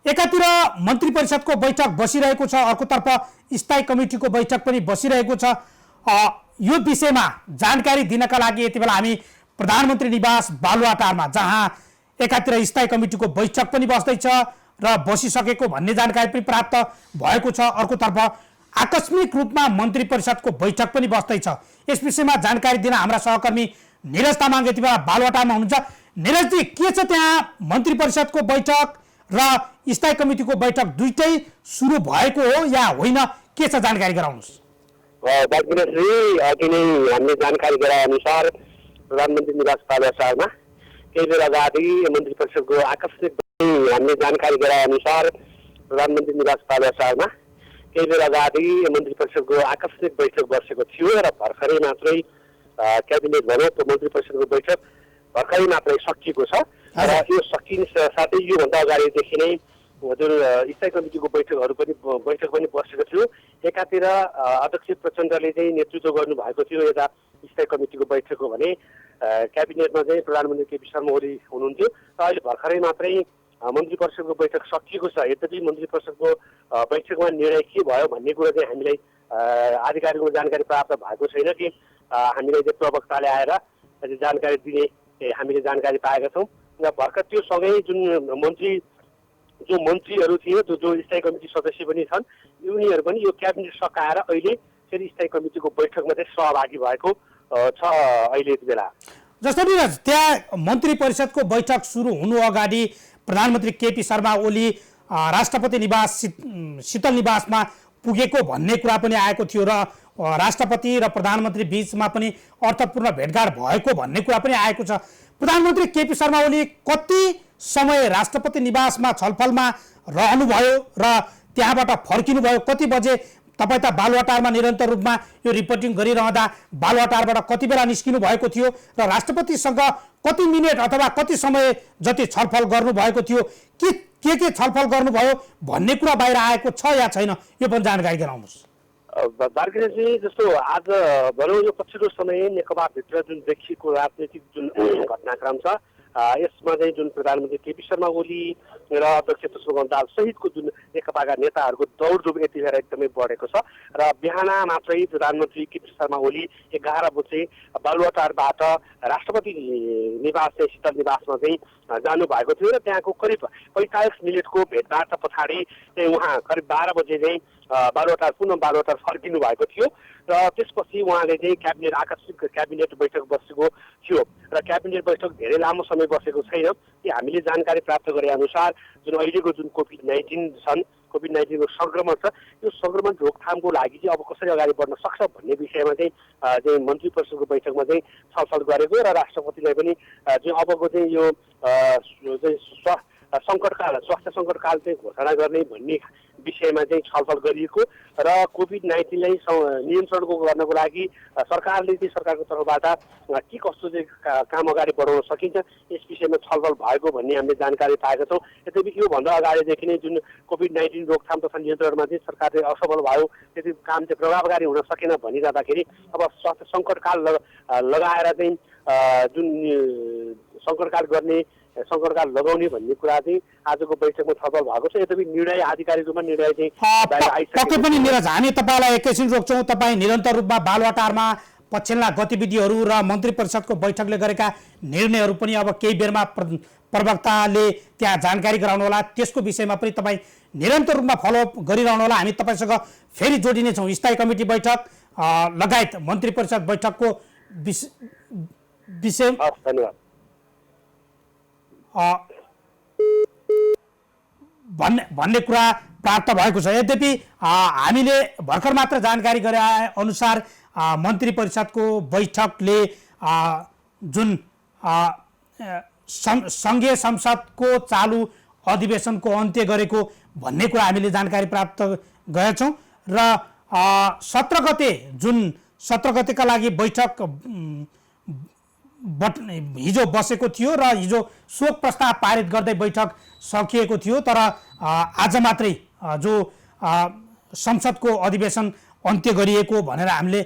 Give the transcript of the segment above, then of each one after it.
एकातिर मन्त्री परिषदको बैठक बसिरहेको छ, अर्कोतर्फ स्थायी कमिटीको बैठक पनि बसिरहेको छ। यो विषयमा जानकारी दिनका लागि यति बेला हामी प्रधानमन्त्री निवास बालुवाटारमा, जहाँ एकातिर स्थायी कमिटीको बैठक पनि बस्दैछ र बसिसकेको भन्ने जानकारी पनि प्राप्त भएको छ, अर्कोतर्फ आकस्मिक रूपमा मन्त्री परिषदको बैठक पनि बस्दैछ। यस विषयमा जानकारी दिन हाम्रा सहकर्मी निरज तामाङ यति बेला बालुवाटारमा हुनुहुन्छ। निरजजी, के छ त्यहाँ मन्त्री परिषदको बैठक र स्थायी कमिटीको बैठक दुईटै सुरु भएको हो या होइन, के छ जानकारी गराउनुहोस्। अघि नै हामीले जानकारी गराए अनुसार प्रधानमन्त्री निवास बालुवाटारमा केही बेर अगाडि मन्त्री परिषदको आकस्मिक, हामीले जानकारी गराए अनुसार प्रधानमन्त्री निवास बालुवाटारमा केही बेर अगाडि मन्त्री परिषदको आकस्मिक बैठक बसेको थियो र भर्खरै मात्रै क्याबिनेट भनौँ मन्त्री परिषदको बैठक भर्खरै मात्रै सकिएको छ र यो सकिने साथै योभन्दा अगाडिदेखि नै जुन स्थायी कमिटीको बैठक पनि बसेको थियो। एकातिर अध्यक्ष प्रचण्डले चाहिँ नेतृत्व गर्नुभएको थियो यता स्थायी कमिटीको बैठकको भने क्याबिनेटमा चाहिँ प्रधानमन्त्री केपी शर्मा ओली हुनुहुन्थ्यो र अहिले भर्खरै मात्रै मन्त्री परिषदको बैठक सकिएको छ। यद्यपि मन्त्री परिषदको बैठकमा निर्णय के भयो भन्ने कुरा चाहिँ हामीलाई आधिकारिक जानकारी प्राप्त भएको छैन कि हामीलाई चाहिँ प्रवक्ताले आएर जानकारी दिने हामीले जानकारी पाएका छौँ र भर्खर त्यो सँगै जो मन्त्रीहरू थिए, जो स्थायी कमिटी सदस्य पनि छन्, उनीहरू पनि यो क्याबिनेट सकाएर अहिले फेरि स्थायी कमिटीको बैठकमा चाहिँ सहभागी भएको छ अहिले यति बेला। जसरी त्यहाँ मन्त्री परिषदको बैठक सुरु हुनु अगाडि प्रधानमन्त्री केपी शर्मा ओली राष्ट्रपति निवास शीतल निवासमा पुगेको भन्ने कुरा पनि आएको थियो र राष्ट्रपति र प्रधानमन्त्री बीचमा पनि अर्थपूर्ण भेटघाट भएको भन्ने कुरा पनि आएको छ। प्रधानमन्त्री केपी शर्मा ओली कति समय राष्ट्रपति निवासमा छलफलमा रहनुभयो र त्यहाँबाट फर्किनुभयो, कति बजे तपाईँ त बालुवाटारमा निरन्तर रूपमा यो रिपोर्टिङ गरिरहँदा बालुवाटारबाट कति बेला निस्किनु भएको थियो र राष्ट्रपतिसँग कति मिनेट अथवा कति समय जति छलफल गर्नुभएको थियो, के छलफल गर्नुभयो भन्ने कुरा बाहिर आएको छ या छैन, यो पनि जानकारी गराउनुहोस्। बार्किनेजी, जस्तो आज भनौँ यो पछिल्लो समय नेकपाभित्र जुन देखिएको राजनैतिक जुन घटनाक्रम छ यसमा चाहिँ जुन प्रधानमन्त्री केपी शर्मा ओली र अध्यक्ष पुष्पकमल दाहाल सहितको जुन नेकपाका नेताहरूको दौडधुप यति बेला एकदमै बढेको छ र बिहान मात्रै प्रधानमन्त्री केपी शर्मा ओली 11 बजे बालुवाटारबाट राष्ट्रपति निवास शीतल निवासमा चाहिँ जानुभएको थियो र त्यहाँको करिब 45 मिनटको भेटघाट पछाडि चाहिँ उहाँ करिब 12 बजे चाहिँ पुनः बालुवाटार फर्किनु भएको थियो र त्यसपछि उहाँले चाहिँ आकस्मिक क्याबिनेट बैठक बसेको थियो र क्याबिनेट बैठक धेरै लामो समय बसेको छैन। कि हामीले जानकारी प्राप्त गरे अनुसार जुन अहिलेको जुन कोभिड-19 को संक्रमण छ, यो संक्रमण रोकथामको लागि चाहिँ अब कसरी अगाडि बढ्न सक्छ भन्ने विषयमा चाहिँ मन्त्री परिषदको बैठकमा चाहिँ छलफल गरेको र राष्ट्रपतिलाई पनि चाहिँ अबको चाहिँ यो स्वास्थ्य सङ्कटकाल चाहिँ घोषणा गर्ने भन्ने विषयमा चाहिँ छलफल गरिएको र कोभिड-19लाई नियन्त्रणको गर्नको लागि सरकारको तर्फबाट के कस्तो चाहिँ काम अगाडि बढाउन सकिन्छ यस विषयमा छलफल भएको भन्ने हामीले जानकारी पाएका छौँ। यद्यपि योभन्दा अगाडिदेखि नै जुन कोभिड-19 रोकथाम तथा नियन्त्रणमा चाहिँ सरकारले असफल भयो, त्यति काम चाहिँ प्रभावकारी हुन सकेन भनिरहँदाखेरि अब स्वास्थ्य सङ्कटकाल लगाएर चाहिँ जुन सङ्कटकाल लगाउने भन्ने कुरा चाहिँ आजको बैठकमा छलफल भएको छ। यद्यपि निर्णय आधिकारिक रूपमा निर्णय चाहिँ पक्कै पनि निरज, हामी तपाईँलाई एकैछिन रोक्छौँ। तपाईँ निरन्तर रूपमा बालुवाटारमा पछिल्ला गतिविधिहरू र मन्त्री परिषदको बैठकले गरेका निर्णयहरू पनि अब केही बेरमा प्रवक्ताले त्यहाँ जानकारी गराउनु होला, त्यसको विषयमा पनि तपाईँ निरन्तर रूपमा फलोअप गरिरहनु होला। हामी तपाईँसँग फेरि जोडिनेछौँ। स्थायी कमिटी बैठक लगायत मन्त्री परिषद बैठकको विषय धन्यवाद भन्ने कुरा प्राप्त भएको छ। यद्यपि हामीले भर्खर मात्र जानकारी गरे अनुसार मन्त्री परिषदको बैठकले जुन सङ्घीय संसदको चालु अधिवेशनको अन्त्य गरेको भन्ने कुरा हामीले जानकारी प्राप्त गरेछौँ र 17 गतेका लागि बैठक हिजो बसेको थियो र हिजो शोक प्रस्ताव पारित गर्दै बैठक सकिएको थियो। तर आज मात्रै जो संसदको अधिवेशन अन्त्य गरिएको भनेर हामीले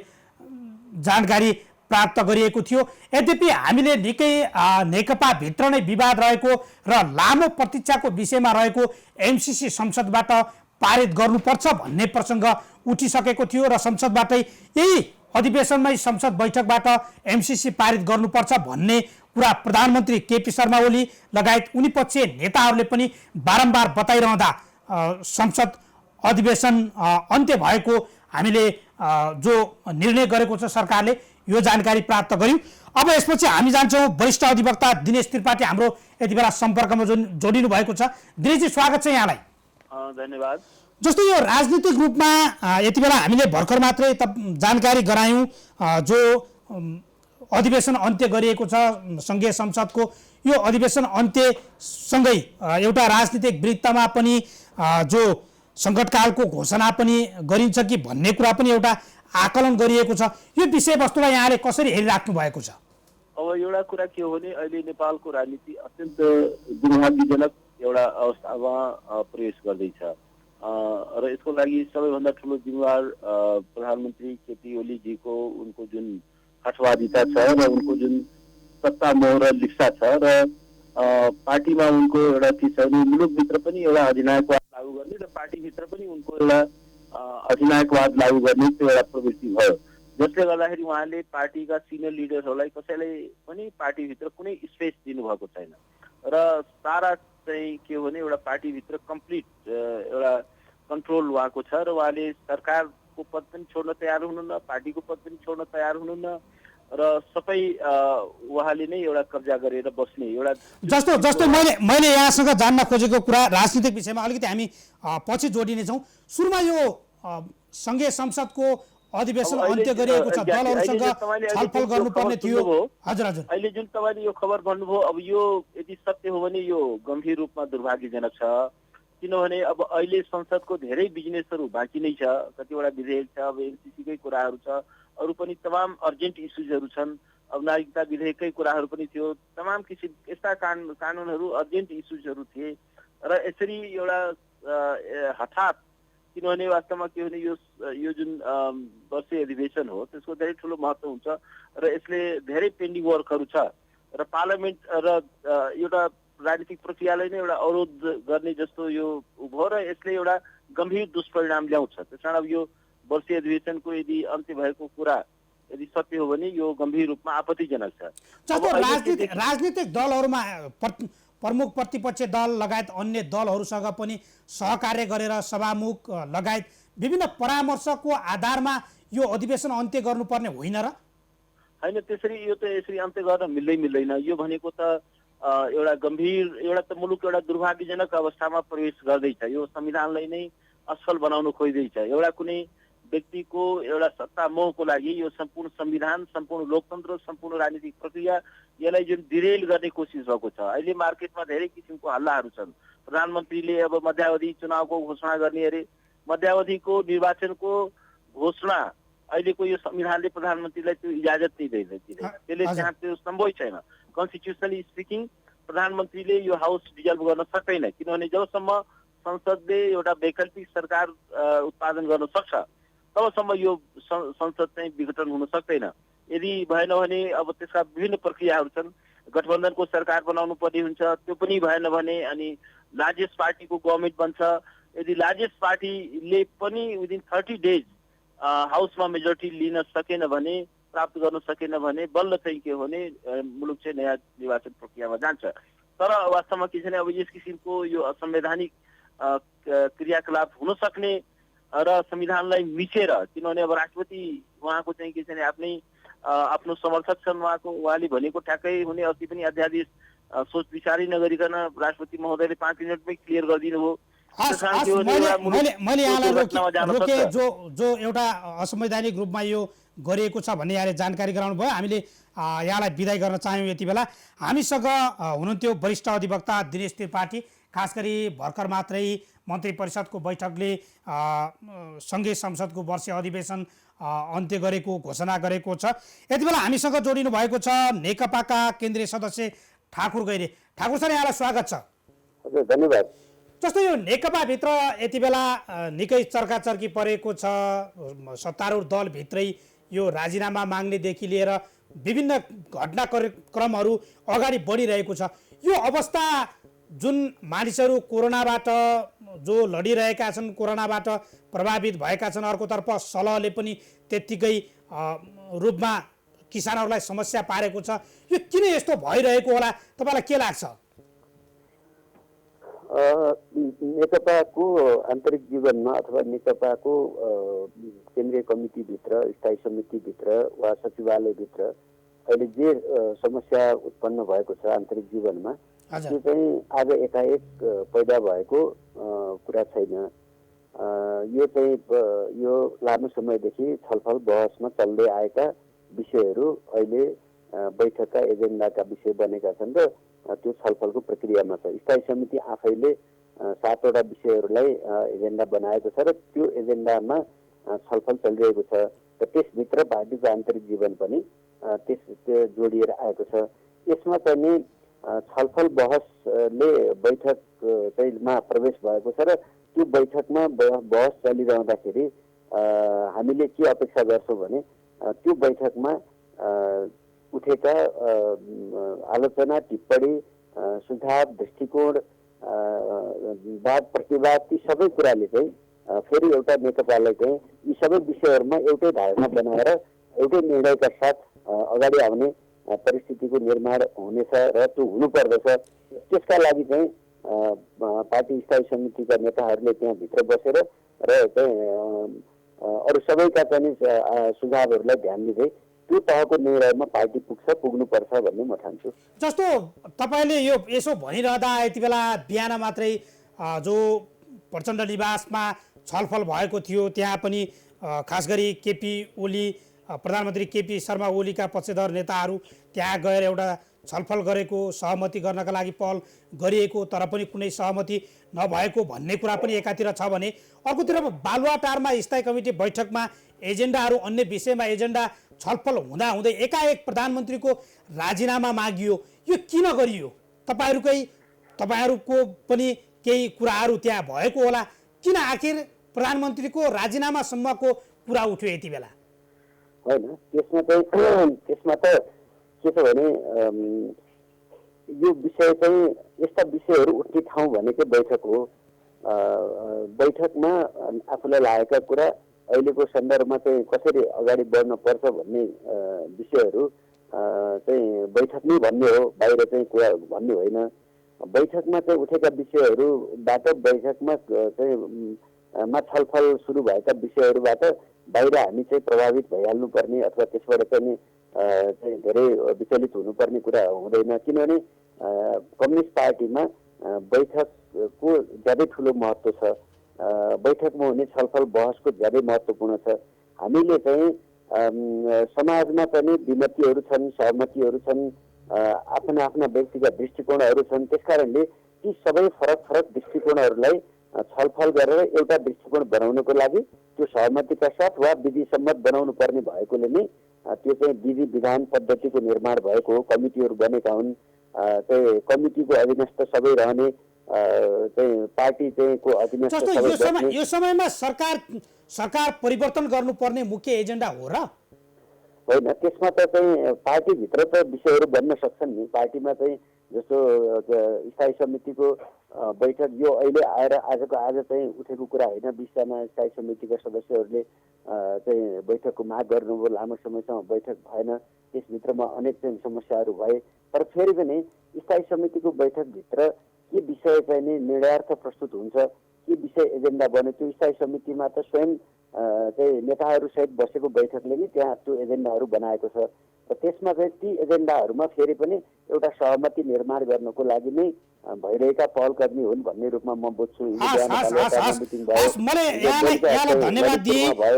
जानकारी प्राप्त गरिएको थियो। यद्यपि हामीले निकै नेकपाभित्र नै विवाद रहेको र लामो प्रतीक्षाको विषयमा रहेको एमसीसी संसदबाट पारित गर्नुपर्छ भन्ने प्रसङ्ग उठिसकेको थियो र संसदबाटै यही अधिवेशनमै संसद बैठकबाट एमसीसी पारित गर्नुपर्छ भन्ने कुरा प्रधानमन्त्री केपी शर्मा ओली लगायत उनीपक्षीय नेताहरूले पनि बारम्बार बताइरहँदा संसद अधिवेशन अन्त्य भएको हामीले जो निर्णय गरेको छ सरकारले यो जानकारी प्राप्त गर्यौं। अब यसपछि हामी जान्छौँ वरिष्ठ अधिवक्ता दिनेश त्रिपाठी हाम्रो यति बेला सम्पर्कमा जोडिनु भएको छ। दिनेशजी स्वागत छ यहाँलाई। धन्यवाद। जस्तो यो राजनीतिक रूपमा यति बेला हामीले भर्खर मात्रै जानकारी गरायौं जो अधिवेशन अन्त्य गरिएको छ संघीय संसदको, यो अधिवेशन अन्त्यसँगै एउटा राजनीतिक वृत्तमा पनि जो सङ्कटकालको घोषणा पनि गरिन्छ कि भन्ने कुरा पनि एउटा आकलन गरिएको छ। यो विषयवस्तुलाई यहाँले कसरी हेरिराख्नु भएको छ? अब एउटा कुरा के हो भने अहिले नेपालको राजनीति अत्यन्त दुर्भाग्यजनक एउटा अवस्थामा प्रवेश गर्दैछ र यसको लागि सबैभन्दा ठुलो जिम्मेवार प्रधानमन्त्री केपी ओलीजीको उनको जुन हठवादिता छ र उनको जुन सत्ता मोह र लिप्सा छ र पार्टीमा उनको एउटा चिज छ भने मुलुकभित्र पनि एउटा अधिनायकवाद लागू गर्ने र पार्टीभित्र पनि उनको एउटा अधिनायकवाद लागू गर्ने त्यो एउटा प्रवृत्ति भयो, जसले गर्दाखेरि उहाँले पार्टीका सिनियर लिडरहरूलाई कसैलाई पनि पार्टीभित्र कुनै स्पेस दिनुभएको छैन र सारा चाहिँ के हो भने एउटा पार्टीभित्र कम्प्लिट एउटा कन्ट्रोल उहाँको छ र उहाँले सरकारको पद पनि छोड्न तयार हुनुहुन्न, पार्टीको पद पनि छोड्न तयार हुनुहुन्न र सबै उहाँले नै एउटा कब्जा गरेर बस्ने एउटा जस्तो मैले यहाँसँग जान्न खोजेको कुरा राजनीतिक विषयमा अलिकति हामी पछि जोडिनेछौँ। सुरुमा यो संघीय संसदको अधिवेशन अन्त्य गरिएको छ, दलहरूसँग छलफल गर्नुपर्ने थियो। हजुर हजुर, अहिले जुन तपाईँले यो खबर भन्नुभयो, अब यो यदि सत्य हो भने यो गम्भीर रूपमा दुर्भाग्यजनक छ, किनभने अब अहिले संसदको धेरै बिजनेसहरू बाँकी नै छ, कतिवटा विधेयक छ, अब एनसीसीकै कुराहरू छ, अरू पनि तमाम अर्जेन्ट इस्युजहरू छन्, अब नागरिकता विधेयककै कुराहरू पनि थियो, तमाम किसिम यस्ता कानुनहरू अर्जेन्ट इस्युजहरू थिए र यसरी एउटा हठात, किनभने वास्तवमा के भने यो जुन वर्षीय अधिवेशन हो त्यसको धेरै ठुलो महत्त्व हुन्छ र यसले धेरै पेन्डिङ वर्कहरू छ र पार्लियामेन्ट र एउटा राजनीतिक प्रक्रियालाई नै एउटा अवरोध गर्ने जस्तो यो उभो र यसले एउटा गम्भीर दुष्परिणाम ल्याउँछ। त्यस कारण अब यो वर्षीय अधिवेशनको यदि अन्त्य भएको कुरा यदि सत्य हो भने यो गम्भीर रूपमा आपत्तिजनक छ। राजनीतिक दलहरूमा प्रमुख प्रतिपक्ष दल लगायत अन्य दलहरूसँग पनि सहकार्य गरेर सभामुख लगायत विभिन्न परामर्शको आधारमा यो अधिवेशन अन्त्य गर्नुपर्ने होइन र? होइन, त्यसरी यो त यसरी अन्त्य गर्न मिल्दैन। यो भनेको त एउटा गम्भीर एउटा त मुलुक एउटा दुर्भाग्यजनक अवस्थामा प्रवेश गर्दैछ, यो संविधानलाई नै असफल बनाउन खोज्दैछ। एउटा कुनै व्यक्तिको एउटा सत्ता मोहको लागि यो सम्पूर्ण संविधान, सम्पूर्ण लोकतन्त्र, सम्पूर्ण राजनीतिक प्रक्रिया यसलाई जुन डिरेल गर्ने कोसिस भएको छ। अहिले मार्केटमा धेरै किसिमको हल्लाहरू छन्। प्रधानमन्त्रीले अब मध्यावधि चुनावको घोषणा गर्ने अरे, मध्यावधिको निर्वाचनको घोषणा अहिलेको यो संविधानले प्रधानमन्त्रीलाई त्यो इजाजत दिँदैन, त्यसले त्यहाँ त्यो सम्भव छैन। कन्स्टिट्युसनली स्पिकिङ प्रधानमन्त्रीले यो हाउस डिजल्भ गर्न सक्दैन, किनभने जबसम्म संसदले एउटा वैकल्पिक सरकार उत्पादन गर्न सक्छ तबसम्म यो संसद चाहिँ विघटन हुन सक्दैन। यदि भएन भने अब त्यसका विभिन्न प्रक्रियाहरू छन्, गठबन्धनको सरकार बनाउनु पर्ने हुन्छ, त्यो पनि भएन भने अनि लार्जेस्ट पार्टीको गभर्मेन्ट बन्छ। यदि लार्जेस्ट पार्टीले पनि विदिन 30 डेज हाउसमा मेजोरिटी लिन सकेन भने, प्राप्त गर्न सकेन भने बल्ल चाहिँ के हो भने मुलुक चाहिँ नयाँ निर्वाचन प्रक्रियामा जान्छ। तर वास्तवमा के छ भने अब यस किसिमको यो असंवैधानिक क्रियाकलाप हुन सक्ने र संविधानलाई मिचेर, किनभने अब राष्ट्रपति उहाँको चाहिँ के छ भने आफ्नो समर्थक छन्, उहाँले भनेको ठ्याक्कै हुने, अस्ति पनि अध्यादेश सोच विचारै नगरिकन राष्ट्रपति महोदयले 5 मिनटमै क्लियर गरिदिनु हो। मैले यहाँलाई रोके जो एउटा असंवैधानिक रूपमा यो गरिएको छ भन्ने यहाँले जानकारी गराउनु भयो। हामीले यहाँलाई बिदाई गर्न चाह्यौँ। यति बेला हामीसँग हुनुहुन्थ्यो वरिष्ठ अधिवक्ता दिनेश त्रिपाठी। खास गरी भर्खर मात्रै मन्त्री परिषदको बैठकले संघीय संसदको वर्षीय अधिवेशन अन्त्य गरेको घोषणा गरेको छ। यति बेला हामीसँग जोडिनु भएको छ नेकपाका केन्द्रीय सदस्य ठाकुर गैरे। ठाकुर सर, यहाँलाई स्वागत छ। हजुर, धन्यवाद। जस्तो यो नेकपाभित्र यति बेला निकै चर्काचर्की परेको छ, सत्तारूढ दलभित्रै यो राजीनामा माग्नेदेखि लिएर विभिन्न घटनाक्रमहरू अगाडि बढिरहेको छ। यो अवस्था जुन मानिसहरू कोरोनाबाट जो लडिरहेका छन्, कोरोनाबाट प्रभावित भएका छन्, अर्कोतर्फ सलहले पनि त्यत्तिकै रूपमा किसानहरूलाई समस्या पारेको छ। यो किन यस्तो भइरहेको होला तपाईँलाई के लाग्छ? नेकपाको आन्तरिक जीवनमा अथवा नेकपाको केन्द्रीय कमिटीभित्र, स्थायी समितिभित्र वा सचिवालयभित्र अहिले जे समस्या उत्पन्न भएको छ आन्तरिक जीवनमा, त्यो चाहिँ आज एकाएक पैदा भएको कुरा छैन। यो चाहिँ यो लामो समयदेखि छलफल बहसमा चल्दै आएका विषयहरू अहिले बैठकका एजेन्डाका विषय बनेका छन् र त्यो छलफलको प्रक्रियामा छ। स्थायी समिति आफैले 7 वटा विषयहरूलाई एजेन्डा बनाएको छ र त्यो एजेन्डामा छलफल चलिरहेको छ र त्यसभित्र पार्टीको आन्तरिक जीवन पनि त्यो जोडिएर आएको छ। यसमा चाहिँ छलफल बहसले बैठक चाहिँमा प्रवेश भएको छ र त्यो बैठकमा बहस चलिरहँदाखेरि हामीले के अपेक्षा गर्छौँ भने त्यो बैठकमा उठेका आलोचना, टिप्पणी, सुझाव, दृष्टिकोण, वाद प्रतिवाद ती सबै कुराले चाहिँ फेरि एउटा नेकपालाई चाहिँ यी सबै विषयहरूमा एउटै धारणा बनाएर एउटै निर्णयका साथ अगाडि आउने परिस्थितिको निर्माण हुनेछ र त्यो हुनुपर्दछ। त्यसका लागि चाहिँ पार्टी स्थायी समितिका नेताहरूले त्यहाँ भित्र बसेर र चाहिँ अरू सबैका चाहिँ सुझावहरूलाई ध्यान दिँदै त्यो तहको निर्णयमा पार्टी पुग्नुपर्छ भन्ने म ठान्छु। जस्तो तपाईँले यो यसो भनिरहँदा यति बेला बिहान मात्रै जो प्रचण्ड निवासमा छलफल भएको थियो, त्यहाँ पनि खास गरी केपी ओली, प्रधानमन्त्री केपी शर्मा ओलीका पक्षधर नेताहरू त्यहाँ गएर एउटा छलफल गरेको, सहमति गर्नका लागि पहल गरिएको, तर पनि कुनै सहमति नभएको भन्ने कुरा पनि एकातिर छ भने अर्कोतिर बालुवाटारमा स्थायी कमिटी बैठकमा एजेन्डाहरू अन्य विषयमा एजेन्डा छलफल हुँदै एकाएक प्रधानमन्त्रीको राजीनामा मागियो। यो किन गरियो? तपाईँहरूको पनि केही कुराहरू त्यहाँ भएको होला। किन आखिर प्रधानमन्त्रीको राजीनामासम्मको कुरा उठ्यो यति बेला? होइन, त्यसमा त के छ भने यो विषय चाहिँ यस्ता विषयहरू उठ्ने ठाउँ भनेकै बैठक हो। बैठकमा आफूलाई लागेका कुरा, अहिलेको सन्दर्भमा चाहिँ कसरी अगाडि बढ्न पर्छ भन्ने विषयहरू चाहिँ बैठक नै भन्ने हो, बाहिर चाहिँ कुरा भन्ने होइन। बैठकमा चाहिँ उठेका विषयहरूबाट बैठकमा चाहिँ छलफल सुरु भएका विषयहरूबाट बाहिर हामी चाहिँ प्रभावित भइहाल्नुपर्ने अथवा त्यसबाट चाहिँ धेरै विचलित हुनुपर्ने कुरा हुँदैन। किनभने कम्युनिस्ट पार्टीमा बैठकको ज्यादै ठुलो महत्त्व छ। बैठकमा हुने छलफल बहसको ज्यादै महत्त्वपूर्ण छ। हामीले चाहिँ समाजमा पनि विमतिहरू छन्, सहमतिहरू छन्, आफ्ना आफ्ना व्यक्तिगत दृष्टिकोणहरू छन्। त्यसकारणले ती सबै फरक फरक दृष्टिकोणहरूलाई छलफल गरेर एउटा दृष्टिकोण बनाउनको लागि त्यो सहमतिका साथ वा विधि सम्मत बनाउनु पर्ने भएकोले नै त्यो चाहिँ विधि विधान पद्धतिको निर्माण भएको हो। कमिटीहरू बनेका हुन्, चाहिँ कमिटीको अधीनस्थ सबै रहने, चाहिँ पार्टी चाहिँ को अधीनस्थ सबै। यो समयमा सरकार परिवर्तन गर्नुपर्ने मुख्य एजेन्डा हो र होइन? त्यसमा त चाहिँ पार्टीभित्र त विषयहरू बन्न सक्छन् नि। पार्टीमा चाहिँ जस्तो स्थायी समितिको बैठक यो अहिले आएर आजको आज चाहिँ उठेको कुरा होइन। 20 जना स्थायी समितिका सदस्यहरूले चाहिँ बैठकको माग गर्नुभयो, लामो समयसम्म बैठक भएन, त्यसभित्रमा अनेक चाहिँ समस्याहरू भए। तर फेरि पनि स्थायी समितिको बैठकभित्र के विषय चाहिँ नि निर्णयार्थ प्रस्तुत हुन्छ, के विषय एजेन्डा बन्यो, त्यो स्थायी समितिमा त स्वयं चाहिँ नेताहरूसहित बसेको बैठकले नै त्यहाँ त्यो एजेन्डाहरू बनाएको छ। र त्यसमा चाहिँ ती एजेन्डाहरूमा फेरि पनि एउटा सहमति निर्माण गर्नको लागि नै भइरहेका पहल कर्मी हुन् भन्ने रूपमा म बुझ्छु।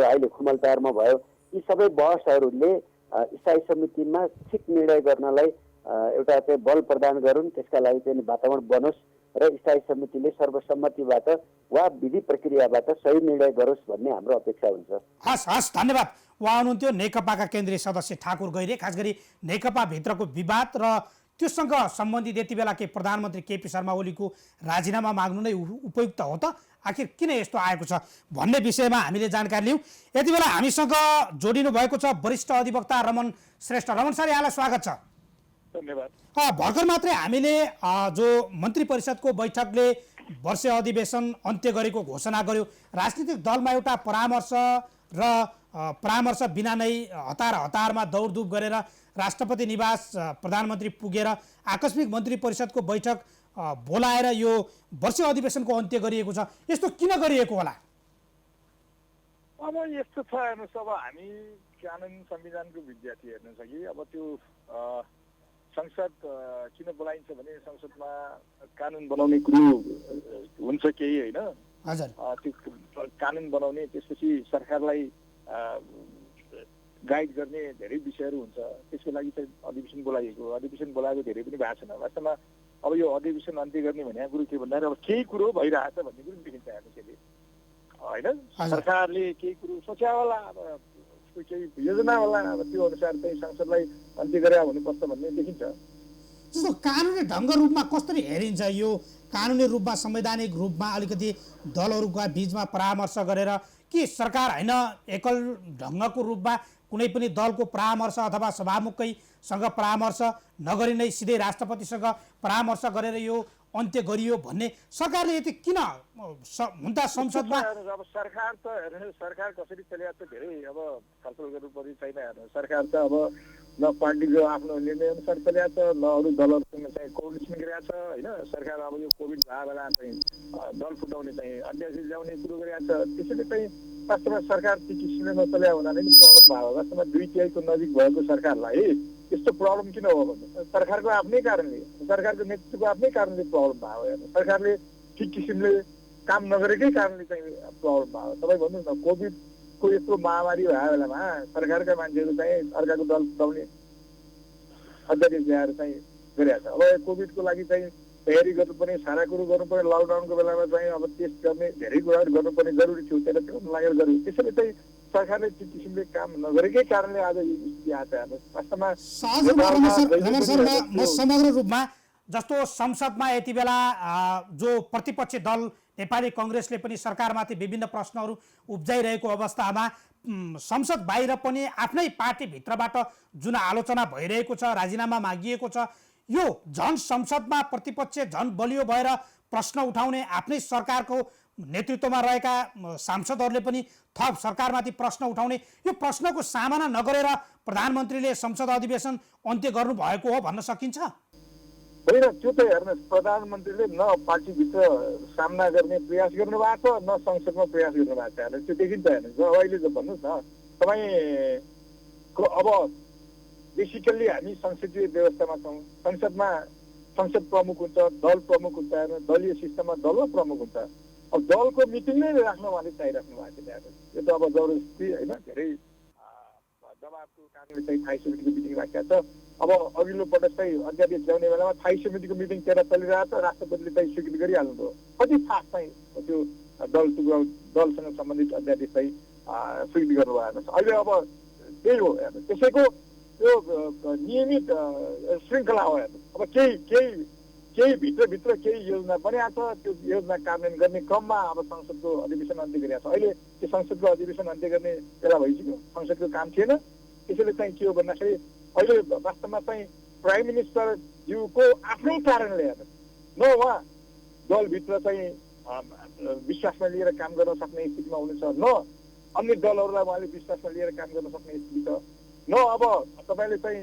अहिले खुमलटारमा भयो, यी सबै बहसहरूले स्थायी समितिमा ठिक निर्णय गर्नलाई एउटा चाहिँ बल प्रदान गरून्, त्यसका लागि चाहिँ वातावरण बनोस् र स्थायी समितिले सर्वसम्मतिबाट वा विधि प्रक्रियाबाट सही निर्णय गरोस् भन्ने हाम्रो अपेक्षा हुन्छ। हस्, धन्यवाद। उहाँ हुनुहुन्थ्यो नेकपाका केन्द्रीय सदस्य ठाकुर गैरे। खास गरी नेकपा भित्रको विवाद र त्योसँग सम्बन्धित यति बेला के प्रधानमन्त्री केपी शर्मा ओलीको राजीनामा माग्नु नै उपयुक्त हो त? आखिर किन यस्तो आएको छ भन्ने विषयमा हामीले जानकारी लियौँ। यति बेला हामीसँग जोडिनु भएको छ वरिष्ठ अधिवक्ता रमन श्रेष्ठ। रमन सर, यहाँलाई स्वागत छ। धन्यवाद। भर्खर मात्रै हामीले जो मन्त्री परिषदको बैठकले वर्षीय अधिवेशन अन्त्य गरेको घोषणा गर्यो, राजनीतिक दलमा एउटा परामर्श र परामर्श बिना नै हतारमा दौडधुप गरेर राष्ट्रपति निवास प्रधानमन्त्री पुगेर आकस्मिक मन्त्री परिषदको बैठक बोलाएर यो वर्षीय अधिवेशनको अन्त्य गरिएको छ। यस्तो किन गरिएको होला? अब यस्तो छ हेर्नुहोस्, अब हामी कानुन संविधानको विद्यार्थी हेर्नुहोस् कि अब त्यो संसद किन बोलाइन्छ भने संसदमा कानुन बनाउने कुरो हुन्छ केही होइन। हजुर, त्यो कानुन बनाउने, त्यसपछि सरकारलाई गाइड गर्ने धेरै विषयहरू हुन्छ। त्यसको लागि चाहिँ अधिवेशन बोलाइएको। अधिवेशन बोलाएको धेरै पनि भएको छैन वास्तवमा। अब यो अधिवेशन अन्त्य गर्ने भनेको कुरो के भन्दाखेरि अब केही कुरो भइरहेछ भन्ने कुरो देखिन्छ हेर्नुहोस् होइन। सरकारले केही कुरो सोच्या होला, अब उसको केही योजना होला, अब त्यो अनुसार चाहिँ संसदलाई अन्त्य गरे हुनुपर्छ भन्ने देखिन्छ। जस्तो कानुनी ढङ्ग रूपमा कसरी हेरिन्छ यो? कानुनी रूपमा, संवैधानिक रूपमा अलिकति दलहरूका बीचमा परामर्श गरेर कि सरकार होइन एकल ढङ्गको रूपमा कुनै पनि दलको परामर्श अथवा सभामुखैसँग परामर्श नगरी नै सिधै राष्ट्रपतिसँग परामर्श गरेर यो अन्त्य गरियो भन्ने सरकारले यति किन हुन त संसदमा? अब सरकार त हेर्नु, सरकार कसरी चलिरहेको छ धेरै अब छलफल गर्नुपर्ने छैन। हेर्नु, सरकार त अब न पार्टीको आफ्नो निर्णय अनुसार चलिरहेको छ, न अरू दलहरूसँग चाहिँ कोअर्डिनेसन गरिरहेको छ होइन। सरकार अब यो कोभिड भएको बेला चाहिँ दल फुटाउने चाहिँ अध्यादेश ल्याउने कुरो गरिरहेको छ। त्यसैले चाहिँ वास्तवमा सरकार त्यो किसिमले नचल्या हुनाले नि प्रब्लम भयो। वास्तवमा 2/3 नजिक भएको सरकारलाई यस्तो प्रब्लम किन हो भने सरकारको आफ्नै कारणले, सरकारको नेतृत्वको आफ्नै कारणले प्रब्लम भयो। हेर्नु, सरकारले ठिक किसिमले काम नगरेकै कारणले चाहिँ प्रब्लम भयो। तपाईँ भन्नुहोस् न, कोभिडको यत्रो महामारी भएको बेलामा सरकारका मान्छेहरू चाहिँ अर्काको दल फुटाउने अध्यादेश ल्याएर चाहिँ गरिरहेको छ। अब कोभिडको लागि चाहिँ तयारी गर्नुपर्ने, सारा कुरो गर्नुपर्ने, लकडाउनको बेलामा चाहिँ अब टेस्ट गर्ने धेरै कुराहरू गर्नुपर्ने जरुरी थियो, त्यसलाई त्यो लागेर जरुरी। त्यसैले चाहिँ सरकारले त्यो किसिमले काम नगरेकै कारणले आज यो स्थिति आएको छ। वास्तवमा म समग्र रूपमा जस्तो संसदमा यति बेला जो प्रतिपक्षी दल नेपाली कांग्रेसले पनि सरकारमाथि विभिन्न प्रश्नहरू उब्जाइरहेको अवस्थामा संसद बाहिर पनि आफ्नै पार्टीभित्रबाट जुन आलोचना भइरहेको छ, राजीनामा मागिएको छ, यो झन संसदमा प्रतिपक्ष झन बलियो भएर प्रश्न उठाउने आफ्नै सरकारको नेतृत्वमा रहेका सांसदहरूले पनि थप सरकारमाथि प्रश्न उठाउने, यो प्रश्नको सामना नगरेर प्रधानमन्त्रीले संसद अधिवेशन अन्त्य गर्नु भएको हो भन्न सकिन्छ? होइन, त्यो त हेर्नुहोस्, प्रधानमन्त्रीले न पार्टीभित्र सामना गर्ने प्रयास गर्नुभएको छ, न संसदमा प्रयास गर्नुभएको छ। हेर्नुहोस्, त्यो देखिन्छ। हेर्नुहोस्, अहिले त भन्नुहोस् न, तपाईँको अब बेसिकल्ली हामी संसदीय व्यवस्थामा छौँ। संसदमा संसद प्रमुख हुन्छ, दल प्रमुख हुन्छ, दलीय सिस्टममा दल प्रमुख हुन्छ। अब दलको मिटिङ नै राख्न उहाँले चाहिराख्नु भएको थियो। यो त अब जबरजस्ती होइन, धेरै दबावको कारणले चाहिँ स्थायी समितिको मिटिङ राखेको छ। अब अघिल्लो पटक चाहिँ अध्यादेश ल्याउने बेलामा स्थायी समितिको मिटिङ चलिरहेको छ, राष्ट्रपतिले चाहिँ स्वीकृति गरिहाल्नुभयो। कति फास्ट चाहिँ त्यो दलसँग सम्बन्धित अध्यादेश चाहिँ स्वीकृति गर्नुभएको छ। अहिले अब त्यही हो। त्यसैको त्यो नियमित श्रृङ्खला हो। अब केही भित्रभित्र केही योजना बनिएको छ, त्यो योजना कार्यान्वयन गर्ने क्रममा अब संसदको अधिवेशन अन्त्य गरिरहेको छ। अहिले त्यो संसदको अधिवेशन अन्त्य गर्ने बेला भइसक्यो, संसदको काम थिएन। त्यसैले चाहिँ के हो भन्दाखेरि अहिले वास्तवमा चाहिँ प्राइम मिनिस्टर ज्यूको आफ्नै कारणले न उहाँ दलभित्र चाहिँ विश्वासमा लिएर काम गर्न सक्ने स्थितिमा हुनेछ, न अन्य दलहरूलाई उहाँले विश्वासमा लिएर काम गर्न सक्ने स्थिति छ, न अब तपाईँले चाहिँ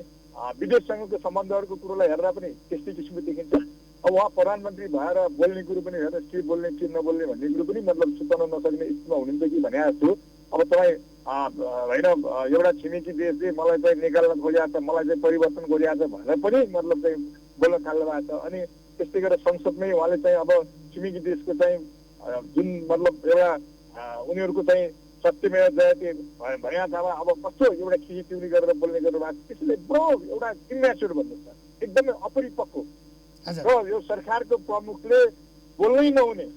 विदेशसँगको सम्बन्धहरूको कुरोलाई हेर्दा पनि त्यस्तै किसिमको देखिन्छ। अब उहाँ प्रधानमन्त्री भएर बोल्ने कुरो पनि हेर्नुहोस्, के बोल्ने के नबोल्ने भन्ने कुरो पनि मतलब सुताउन नसक्ने स्थितिमा हुनुहुन्छ कि भने जस्तो। अब तपाईँ होइन एउटा छिमेकी देशले मलाई चाहिँ निकाल्न खोजिएको छ, मलाई चाहिँ परिवर्तन गरिएको छ भनेर पनि मतलब चाहिँ बोल्न थाल्नु भएको छ। अनि त्यस्तै गरेर संसदमै उहाँले चाहिँ अब छिमेकी देशको चाहिँ जुन मतलब एउटा उनीहरूको चाहिँ सत्यमेव जयते भनिएको छ, अब कस्तो एउटा खिचिटिउनी गरेर बोल्ने गर्नुभएको छ। त्यसले बडो एउटा इम्याच्योर भन्नुहोस् न, एकदमै अपरिपक्व र यो सरकारको प्रमुखले बोल्नै नहुने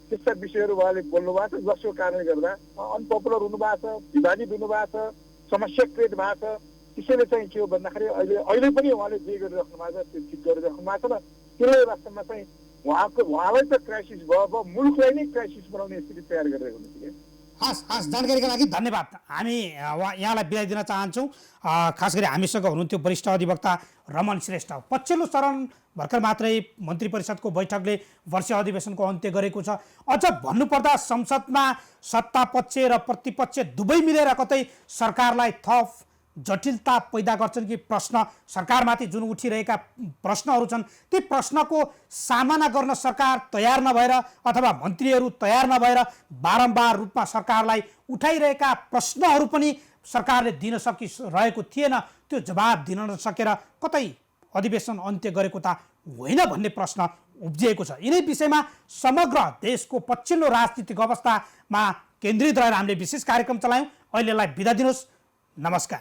त्यस्ता विषयहरू उहाँले बोल्नु भएको छ, जसको कारणले गर्दा अनपपुलर हुनुभएको छ, विभाजित हुनुभएको छ, समस्या क्रिएट भएको छ। त्यसैले चाहिँ के हो भन्दाखेरि अहिले पनि उहाँले जे गरिराख्नु भएको छ त्यो ठिक गरिराख्नु भएको छ र त्यसले वास्तवमा चाहिँ उहाँलाई त क्राइसिस भयो मुलुकलाई नै क्राइसिस बनाउने स्थिति तयार गरिरहेको हुन्छ कि। हस् जानकारीका लागि धन्यवाद। हामी यहाँलाई बिदा दिन चाहन्छौँ। खास गरी हामीसँग हुनुहुन्थ्यो वरिष्ठ अधिवक्ता रमन श्रेष्ठ। पछिल्लो चरण भर्खर मात्रै मन्त्री परिषदको बैठकले वर्षीय अधिवेशनको अन्त्य गरेको छ। अझ भन्नुपर्दा संसदमा सत्तापक्ष र प्रतिपक्ष दुवै मिलेर कतै सरकारलाई थप जटिलता पैदा गर्छन् कि प्रश्न सरकारमाथि जुन उठिरहेका प्रश्नहरू छन् ती प्रश्नको सामना गर्न सरकार तयार नभएर अथवा मन्त्रीहरू तयार नभएर बारम्बार रूपमा सरकारलाई उठाइरहेका प्रश्नहरू पनि सरकारले दिन सकिरहेको थिएन। त्यो जवाब दिन नसकेर कतै अधिवेशन अन्त्य गरेको त होइन भन्ने प्रश्न उब्जिएको छ। यिनै विषयमा समग्र देशको पछिल्लो राजनीतिक अवस्थामा केन्द्रित रहेर हामीले विशेष कार्यक्रम चलायौँ। अहिलेलाई बिदा दिनुहोस्। नमस्कार।